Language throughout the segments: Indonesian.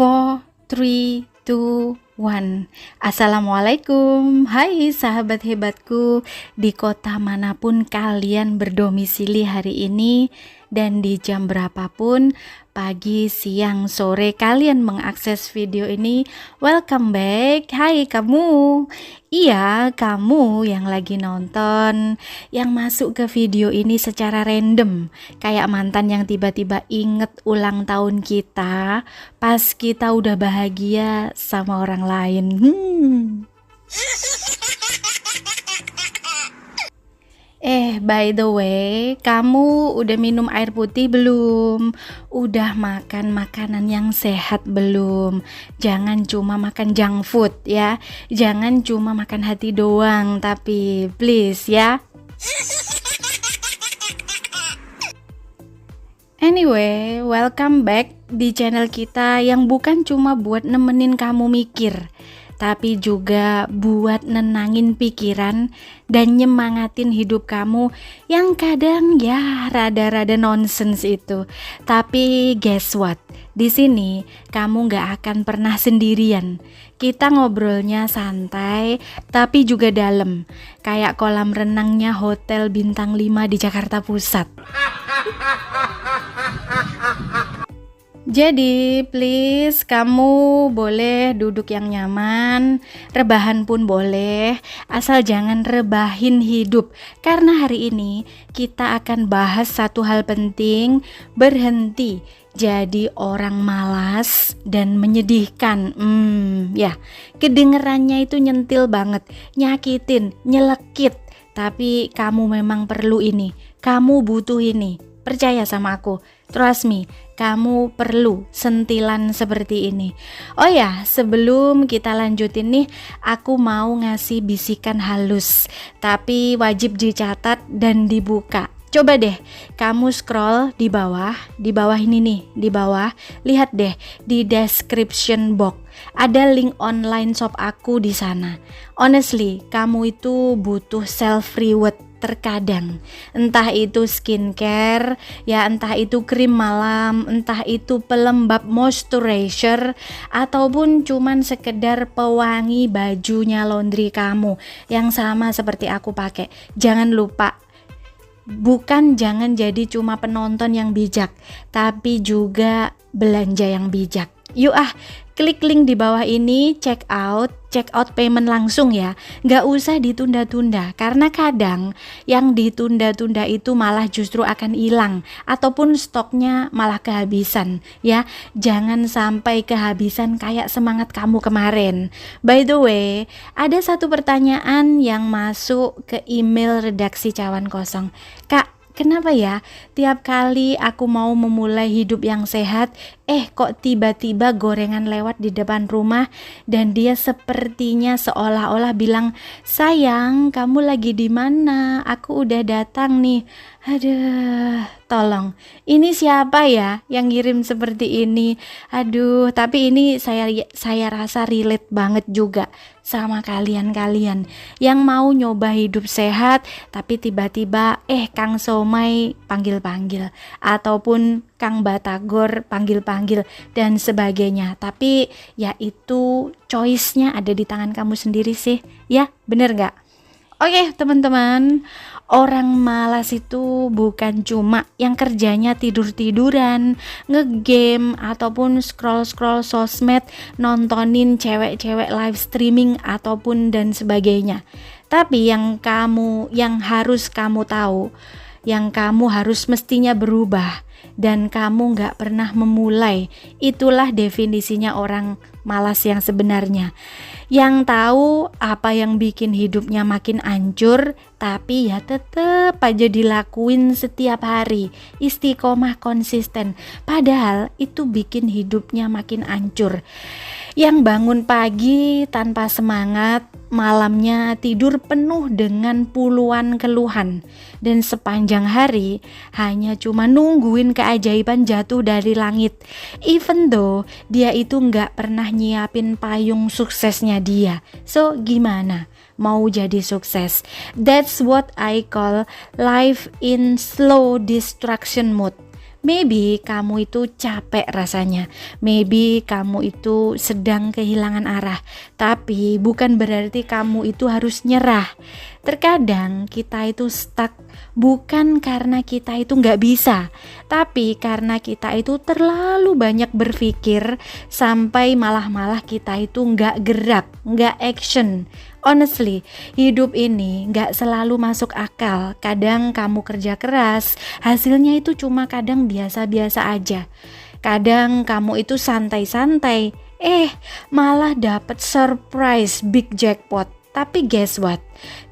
4, 3, 2, 1. Assalamualaikum. Hai sahabat hebatku, di kota manapun kalian berdomisili hari ini dan di jam berapapun, pagi, siang, sore kalian mengakses video ini, welcome back. Hai kamu. Iya, kamu yang lagi nonton, yang masuk ke video ini secara random, kayak mantan yang tiba-tiba inget ulang tahun kita pas kita udah bahagia sama orang lain. By the way, kamu udah minum air putih belum? Udah makan makanan yang sehat belum? Jangan cuma makan junk food ya. Jangan cuma makan hati doang, tapi please ya. Anyway, welcome back di channel kita yang bukan cuma buat nemenin kamu mikir, tapi juga buat nenangin pikiran dan nyemangatin hidup kamu yang kadang ya rada-rada nonsense itu. Tapi guess what? Di sini kamu gak akan pernah sendirian. Kita ngobrolnya santai tapi juga dalam, kayak kolam renangnya Hotel Bintang 5 di Jakarta Pusat. Jadi please kamu boleh duduk yang nyaman, rebahan pun boleh, asal jangan rebahin hidup. Karena hari ini kita akan bahas satu hal penting, berhenti jadi orang malas dan menyedihkan. Ya, kedengerannya itu nyentil banget, nyakitin, nyelekit. Tapi kamu memang perlu ini, kamu butuh ini. Percaya sama aku, trust me, kamu perlu sentilan seperti ini. Oh ya, sebelum kita lanjutin nih, aku mau ngasih bisikan halus, tapi wajib dicatat dan dibuka. Coba deh, kamu scroll di bawah ini nih, di bawah, lihat deh di description box. Ada link online shop aku di sana. Honestly, kamu itu butuh self reward terkadang, entah itu skincare, ya entah itu krim malam, entah itu pelembab moisturizer, ataupun cuman sekedar pewangi bajunya laundry kamu yang sama seperti aku pakai. Jangan lupa, jangan jadi cuma penonton yang bijak, tapi juga belanja yang bijak. Yuk klik link di bawah ini, check out payment langsung ya, gak usah ditunda-tunda, karena kadang yang ditunda-tunda itu malah justru akan hilang, ataupun stoknya malah kehabisan ya. Jangan sampai kehabisan kayak semangat kamu kemarin. By the way, ada satu pertanyaan yang masuk ke email redaksi Cawan Kosong. Kak, kenapa ya tiap kali aku mau memulai hidup yang sehat, kok tiba-tiba gorengan lewat di depan rumah dan dia sepertinya seolah-olah bilang, sayang kamu lagi di mana? Aku udah datang nih. Aduh, tolong, ini siapa ya yang ngirim seperti ini? Aduh, tapi ini saya rasa relate banget juga sama kalian yang mau nyoba hidup sehat, tapi tiba-tiba Kang Somai panggil-panggil, ataupun Kang Batagor panggil-panggil dan sebagainya. Tapi ya itu choice-nya ada di tangan kamu sendiri sih. Ya, bener gak? Oke teman-teman, orang malas itu bukan cuma yang kerjanya tidur-tiduran, ngegame, ataupun scroll-scroll sosmed, nontonin cewek-cewek live streaming, ataupun dan sebagainya. Tapi yang harus kamu tahu, yang kamu harus mestinya berubah, dan kamu gak pernah memulai, itulah definisinya orang malas yang sebenarnya. Yang tahu apa yang bikin hidupnya makin hancur, tapi ya tetep aja dilakuin setiap hari, istiqomah konsisten, padahal itu bikin hidupnya makin hancur. Yang bangun pagi tanpa semangat, malamnya tidur penuh dengan puluhan keluhan, dan sepanjang hari hanya cuma nungguin keajaiban jatuh dari langit, even though dia itu gak pernah nyiapin payung suksesnya dia. So gimana mau jadi sukses? That's what I call life in slow distraction mode. Maybe kamu itu capek rasanya, maybe kamu itu sedang kehilangan arah, tapi bukan berarti kamu itu harus nyerah. Terkadang kita itu stuck bukan karena kita itu nggak bisa, tapi karena kita itu terlalu banyak berpikir sampai malah kita itu nggak gerak, nggak action. Honestly, hidup ini nggak selalu masuk akal. Kadang kamu kerja keras, hasilnya itu cuma kadang biasa-biasa aja. Kadang kamu itu santai-santai, malah dapet surprise big jackpot. Tapi guess what?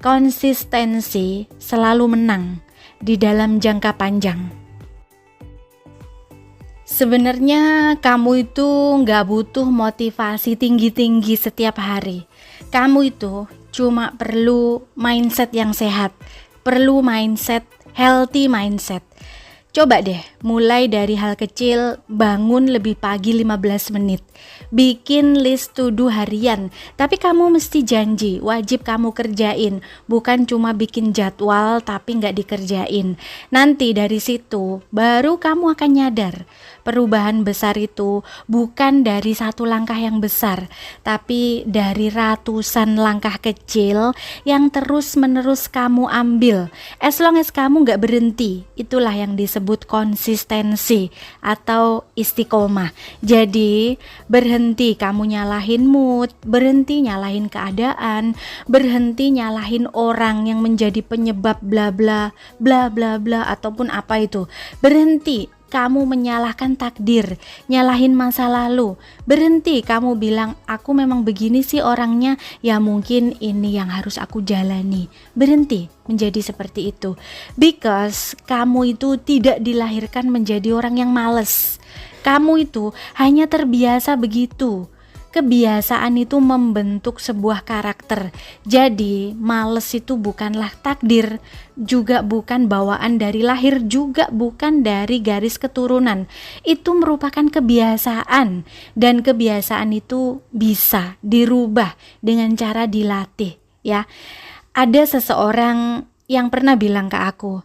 Konsistensi selalu menang di dalam jangka panjang. Sebenarnya kamu itu nggak butuh motivasi tinggi-tinggi setiap hari. Kamu itu cuma perlu mindset yang sehat, perlu mindset, healthy mindset. Coba deh, mulai dari hal kecil, bangun lebih pagi 15 menit. Bikin list to do harian, tapi kamu mesti janji, wajib kamu kerjain. Bukan cuma bikin jadwal tapi nggak dikerjain. Nanti dari situ, baru kamu akan nyadar. Perubahan besar itu bukan dari satu langkah yang besar, tapi dari ratusan langkah kecil yang terus-menerus kamu ambil. As long as kamu nggak berhenti, itulah yang disebut konsistensi atau istiqomah. Jadi berhenti kamu nyalahin mood, berhenti nyalahin keadaan, berhenti nyalahin orang yang menjadi penyebab bla bla bla bla bla ataupun apa itu. Berhenti kamu menyalahkan takdir, nyalahin masa lalu. Berhenti kamu bilang, aku memang begini sih orangnya, ya mungkin ini yang harus aku jalani. Berhenti menjadi seperti itu. Because kamu itu tidak dilahirkan menjadi orang yang malas. Kamu itu hanya terbiasa begitu. Kebiasaan itu membentuk sebuah karakter. Jadi males itu bukanlah takdir, juga bukan bawaan dari lahir, juga bukan dari garis keturunan. Itu merupakan kebiasaan, dan kebiasaan itu bisa dirubah dengan cara dilatih, ya. Ada seseorang yang pernah bilang ke aku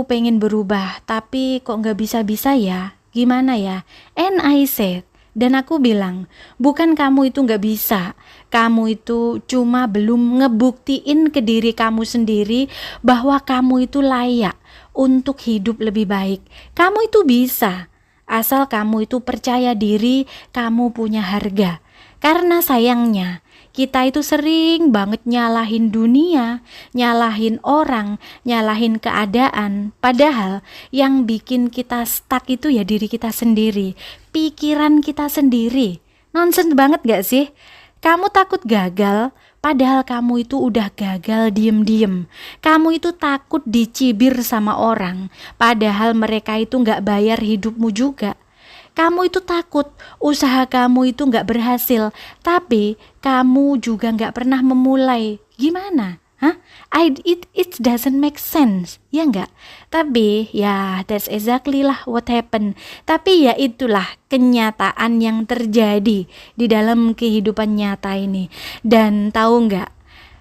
pengen berubah tapi kok gak bisa-bisa ya, gimana ya? And I said, dan aku bilang, bukan kamu itu gak bisa, kamu itu cuma belum ngebuktiin ke diri kamu sendiri bahwa kamu itu layak untuk hidup lebih baik. Kamu itu bisa, asal kamu itu percaya diri, kamu punya harga. Karena sayangnya, kita itu sering banget nyalahin dunia, nyalahin orang, nyalahin keadaan. Padahal yang bikin kita stuck itu ya diri kita sendiri, pikiran kita sendiri. Nonsens banget gak sih? Kamu takut gagal, padahal kamu itu udah gagal diem-diem. Kamu itu takut dicibir sama orang, padahal mereka itu gak bayar hidupmu juga. Kamu itu takut usaha kamu itu gak berhasil, tapi kamu juga gak pernah memulai. Gimana? It doesn't make sense, ya enggak? Tapi ya that's exactly lah what happened. Tapi ya itulah kenyataan yang terjadi di dalam kehidupan nyata ini. Dan tahu enggak?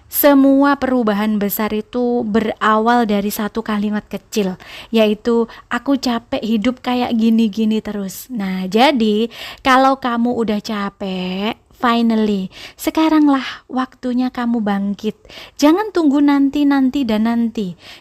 Semua perubahan besar itu berawal dari satu kalimat kecil, yaitu aku capek hidup kayak gini-gini terus. Nah, jadi kalau kamu udah capek, finally, sekaranglah waktunya kamu bangkit. Jangan tunggu nanti.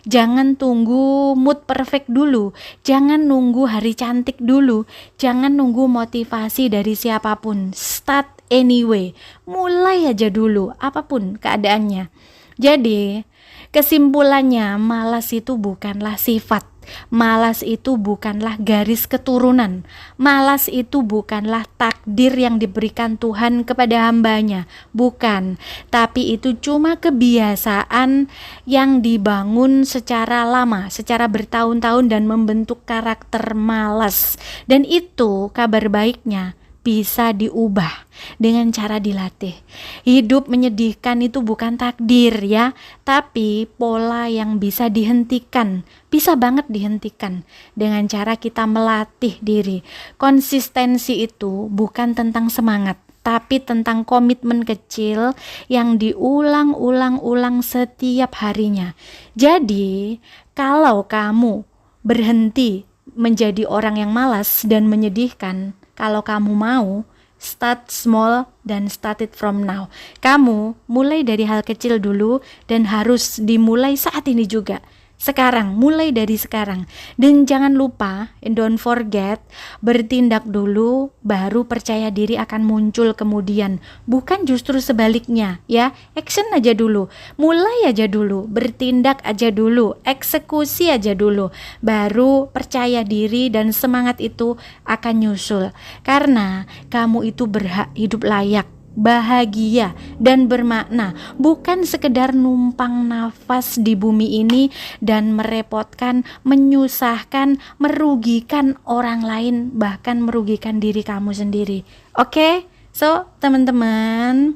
Jangan tunggu mood perfect dulu. Jangan nunggu hari cantik dulu. Jangan nunggu motivasi dari siapapun. Start anyway, mulai aja dulu apapun keadaannya. Jadi kesimpulannya, malas itu bukanlah sifat, malas itu bukanlah garis keturunan, malas itu bukanlah takdir yang diberikan Tuhan kepada hambanya, bukan. Tapi itu cuma kebiasaan yang dibangun secara lama, secara bertahun-tahun dan membentuk karakter malas. Dan itu kabar baiknya bisa diubah dengan cara dilatih. Hidup menyedihkan itu bukan takdir ya, tapi pola yang bisa dihentikan, bisa banget dihentikan dengan cara kita melatih diri. Konsistensi itu bukan tentang semangat, tapi tentang komitmen kecil yang diulang-ulang setiap harinya. Jadi, kalau kamu berhenti menjadi orang yang malas dan menyedihkan, kalau kamu mau, start small dan start it from now. Kamu mulai dari hal kecil dulu dan harus dimulai saat ini juga. Sekarang, mulai dari sekarang. Dan jangan lupa, and don't forget, bertindak dulu, baru percaya diri akan muncul kemudian. Bukan justru sebaliknya, ya. Action aja dulu, mulai aja dulu, bertindak aja dulu, eksekusi aja dulu. Baru percaya diri dan semangat itu akan nyusul. Karena kamu itu berhak hidup layak, bahagia dan bermakna, bukan sekedar numpang nafas di bumi ini dan merepotkan, menyusahkan, merugikan orang lain, bahkan merugikan diri kamu sendiri. Oke? So, teman-teman,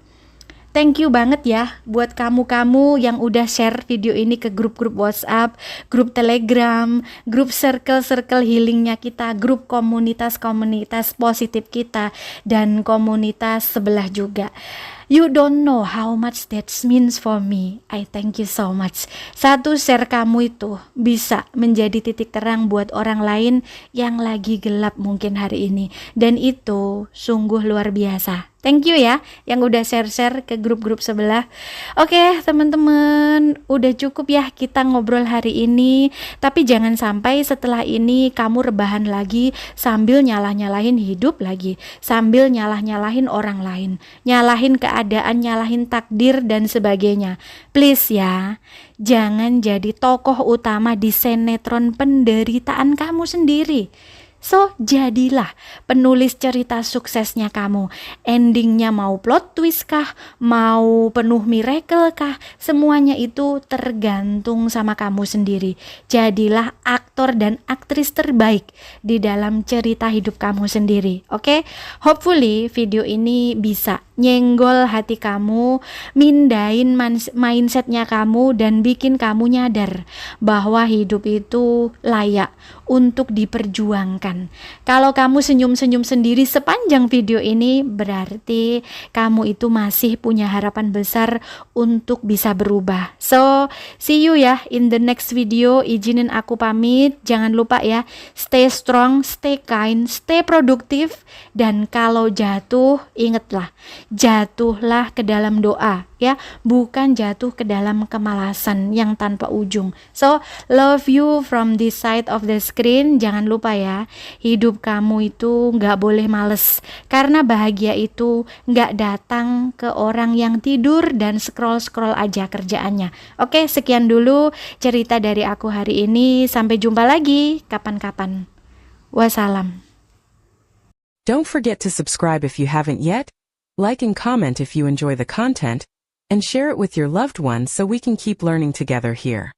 thank you banget ya buat kamu-kamu yang udah share video ini ke grup-grup WhatsApp, grup Telegram, grup circle-circle healingnya kita, grup komunitas-komunitas positif kita, dan komunitas sebelah juga. You don't know how much that means for me. I thank you so much. Satu share kamu itu bisa menjadi titik terang buat orang lain yang lagi gelap mungkin hari ini. Dan itu sungguh luar biasa. Thank you ya yang udah share-share ke grup-grup sebelah. Oke teman-teman, udah cukup ya kita ngobrol hari ini. Tapi jangan sampai setelah ini kamu rebahan lagi sambil nyalah-nyalahin hidup lagi, sambil nyalah-nyalahin orang lain, nyalahin keadaan, nyalahin takdir dan sebagainya. Please ya, jangan jadi tokoh utama di sinetron penderitaan kamu sendiri. So, jadilah penulis cerita suksesnya kamu. Endingnya mau plot twist kah, mau penuh miracle kah, semuanya itu tergantung sama kamu sendiri. Jadilah aktor dan aktris terbaik di dalam cerita hidup kamu sendiri. Oke? Hopefully video ini bisa nyenggol hati kamu, mindain mindsetnya kamu, dan bikin kamu nyadar bahwa hidup itu layak untuk diperjuangkan. Kalau kamu senyum-senyum sendiri sepanjang video ini, berarti kamu itu masih punya harapan besar untuk bisa berubah. So, see you ya in the next video. Izinin aku pamit. Jangan lupa ya, stay strong, stay kind, stay produktif, dan kalau jatuh, ingatlah, jatuhlah ke dalam doa ya, bukan jatuh ke dalam kemalasan yang tanpa ujung. So, love you from this side of the screen. Jangan lupa ya, hidup kamu itu gak boleh males, karena bahagia itu gak datang ke orang yang tidur dan scroll-scroll aja kerjaannya. Oke, sekian dulu cerita dari aku hari ini. Sampai jumpa lagi kapan-kapan. Wassalam. Don't forget to subscribe if you haven't yet, like and comment if you enjoy the content, and share it with your loved ones so we can keep learning together here.